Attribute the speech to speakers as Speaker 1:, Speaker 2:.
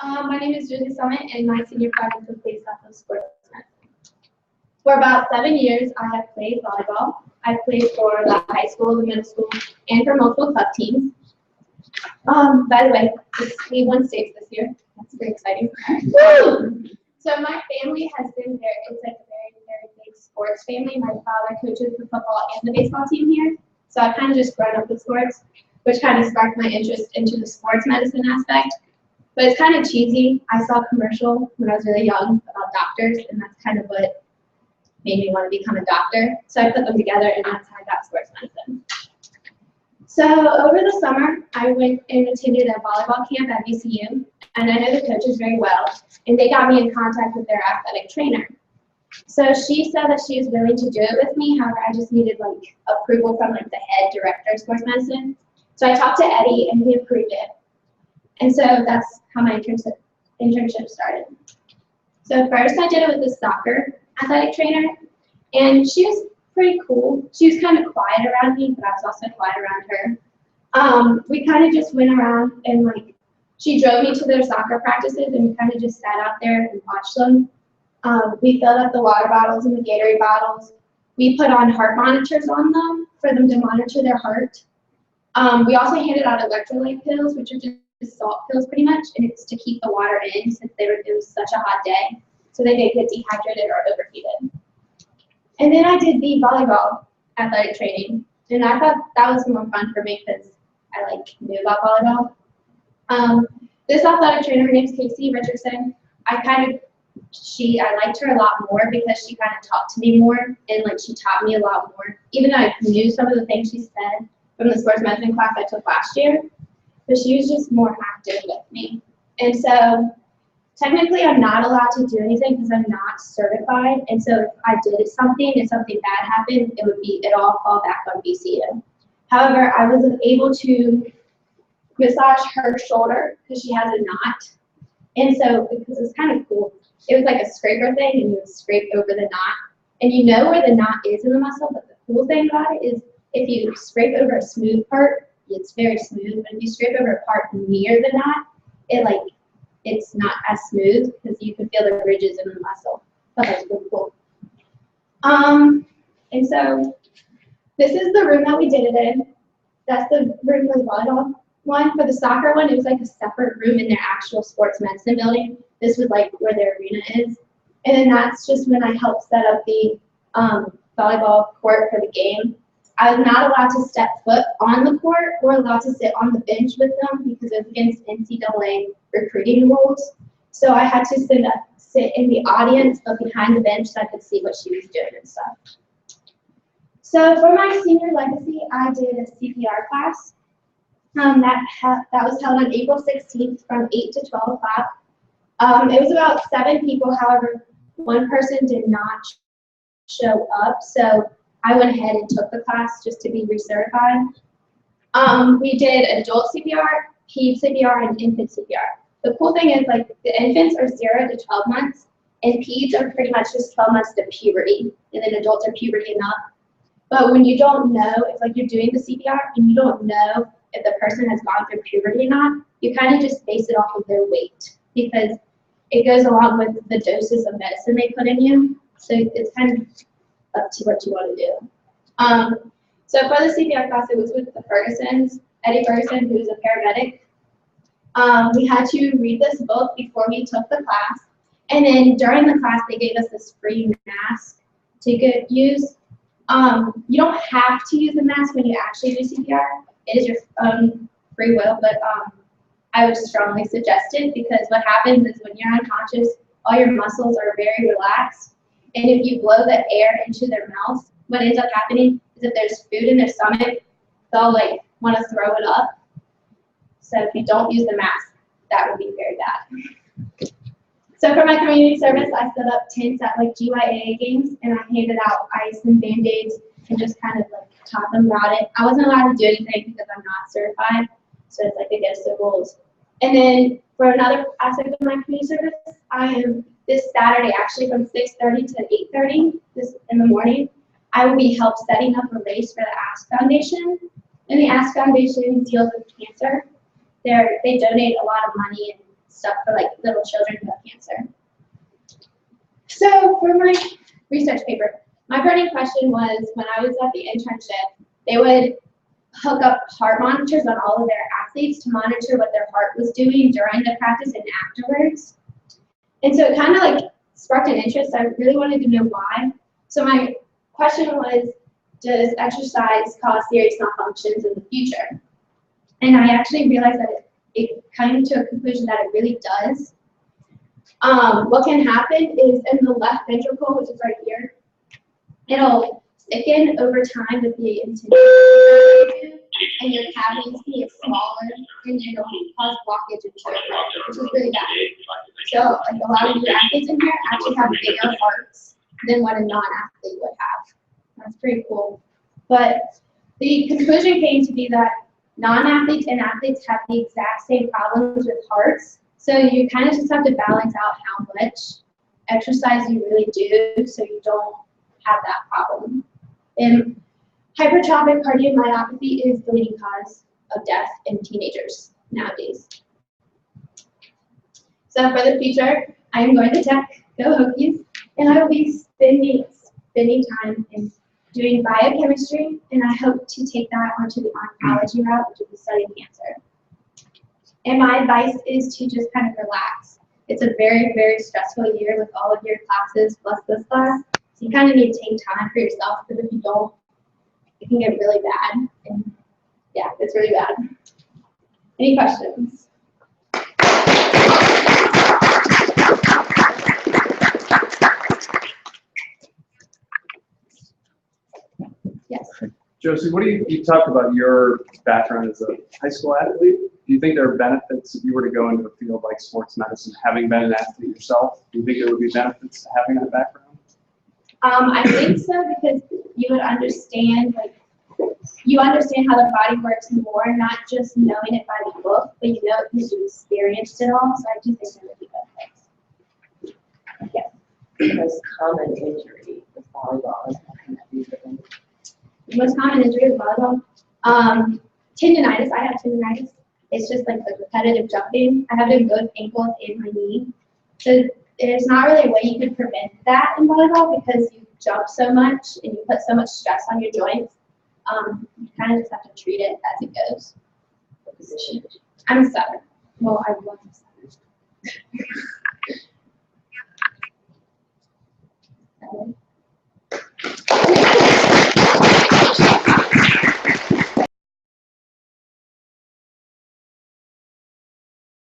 Speaker 1: My name is JSummit, and my senior project was based off of sports medicine. For about 7 years, I have played volleyball. I've played for the high school, the middle school, and for multiple club teams. By the way, we won states this year. That's pretty exciting. So my family has been there. It's like a very, very big sports family. My father coaches the football and the baseball team here. So I've kind of just grown up with sports, which kind of sparked my interest into the sports medicine aspect. But it's kind of cheesy. I saw a commercial when I was really young about doctors, and that's kind of what made me want to become a doctor. So I put them together, and that's how I got sports medicine. So over the summer, I went and attended a volleyball camp at VCU, and I know the coaches very well, and they got me in contact with their athletic trainer. So she said that she was willing to do it with me. However, I just needed like approval from like the head director of sports medicine. So I talked to Eddie, and he approved it. And so that's how my internship started. So first I did it with a soccer athletic trainer, and she was pretty cool. She was kind of quiet around me, but I was also quiet around her. We kind of just went around and like, she drove me to their soccer practices, and we kind of just sat out there and watched them. We filled up the water bottles and the Gatorade bottles. We put on heart monitors on them for them to monitor their heart. We also handed out electrolyte pills, which are just salt pills pretty much, and it's to keep the water in since it was such a hot day, so they didn't get dehydrated or overheated. And then I did the volleyball athletic training, and I thought that was more fun for me because I like knew about volleyball. This athletic trainer, her name's Casey Richardson. I liked her a lot more because she kind of talked to me more, and like she taught me a lot more. Even though I knew some of the things she said from the sports medicine class I took last year, but she was just more active with me. And so technically I'm not allowed to do anything because I'm not certified. And so if I did something and something bad happened, it all fall back on VCU. However, I was able to massage her shoulder because she has a knot. And so because it's kind of cool, it was like a scraper thing, and you would scrape over the knot. And you know where the knot is in the muscle, but the cool thing about it is if you scrape over a smooth part, it's very smooth, but if you scrape over a part near the knot, it's not as smooth because you can feel the ridges in the muscle. So that's really cool. And so this is the room that we did it in. That's the room for the volleyball one. For the soccer one, it was like a separate room in their actual sports medicine building. This was like where their arena is. And then that's just when I helped set up the volleyball court for the game. I was not allowed to step foot on the court or allowed to sit on the bench with them because it was against NCAA recruiting rules. So I had to sit in the audience but behind the bench so I could see what she was doing and stuff. So for my senior legacy, I did a CPR class. That was held on April 16th from 8 to 12 o'clock. It was about 7 people, however, one person did not show up, so I went ahead and took the class just to be recertified. We did adult CPR, ped CPR, and infant CPR. The cool thing is like the infants are 0 to 12 months, and peds are pretty much just 12 months to puberty, and then adults are puberty and up. But when you don't know, if like you're doing the CPR and you don't know if the person has gone through puberty or not, you kind of just base it off of their weight because it goes along with the doses of medicine they put in you. So it's kind of up to what you want to do. So for the CPR class, it was with the Fergusons, Eddie Ferguson, who is a paramedic. We had to read this book before we took the class, and then during the class, they gave us this free mask to use. You don't have to use the mask when you actually do CPR. It is your own free will, but I would strongly suggest it because what happens is when you're unconscious, all your muscles are very relaxed. And if you blow the air into their mouth, what ends up happening is if there's food in their stomach, they'll like want to throw it up. So if you don't use the mask, that would be very bad. So for my community service, I set up tents at like GYAA games, and I handed out ice and Band-Aids and just kind of like taught them about it. I wasn't allowed to do anything because I'm not certified, so it's like against the rules. And then for another aspect of my community service, I am this Saturday, actually from 6:30 to 8:30 in the morning, I will be help setting up a race for the Ask Foundation. And the Ask Foundation deals with cancer. They donate a lot of money and stuff for like little children who have cancer. So for my research paper, my burning question was when I was at the internship, they would hook up heart monitors on all of their athletes to monitor what their heart was doing during the practice and afterwards. And so it kind of like sparked an interest. I really wanted to know why. So my question was, does exercise cause serious malfunctions in the future? And I actually realized that it came to a conclusion that it really does. What can happen is in the left ventricle, which is right here, it'll thicken over time with the intensity, and your cavities can get smaller, and it'll cause blockage and choke, which is really bad. So, like a lot of you athletes in here actually have bigger hearts than what a non-athlete would have. That's pretty cool. But the conclusion came to be that non-athletes and athletes have the exact same problems with hearts. So you kind of just have to balance out how much exercise you really do so you don't have that problem. And hypertrophic cardiomyopathy is the leading cause of death in teenagers nowadays. So for the future, I am going to tech Go Hokies, and I will be spending time in doing biochemistry, and I hope to take that onto the oncology route, which is studying cancer. And my advice is to just kind of relax. It's a very, very stressful year with all of your classes plus this class. So you kind of need to take time for yourself, because if you don't, it can get really bad. And yeah, it's really bad. Any questions? Yes.
Speaker 2: Josie, what do you talked about your background as a high school athlete? Do you think there are benefits if you were to go into a field like sports medicine, having been an athlete yourself? Do you think there would be benefits to having that background?
Speaker 1: I think so, because you would understand, like, you understand how the body works more, not just knowing it by the book, but you know it because you experienced it all. So I do think there would be benefits. Yeah.
Speaker 3: The most common injury with volleyball is what kind of injury?
Speaker 1: The most common injury with volleyball, tendonitis. I have tendonitis. It's just like the repetitive jumping. I have it in both ankles and my knee. So there's not really a way you can prevent that in volleyball because you jump so much and you put so much stress on your joints. You kind of just have to treat it as it goes.
Speaker 3: What position?
Speaker 1: I'm a setter. Well, I was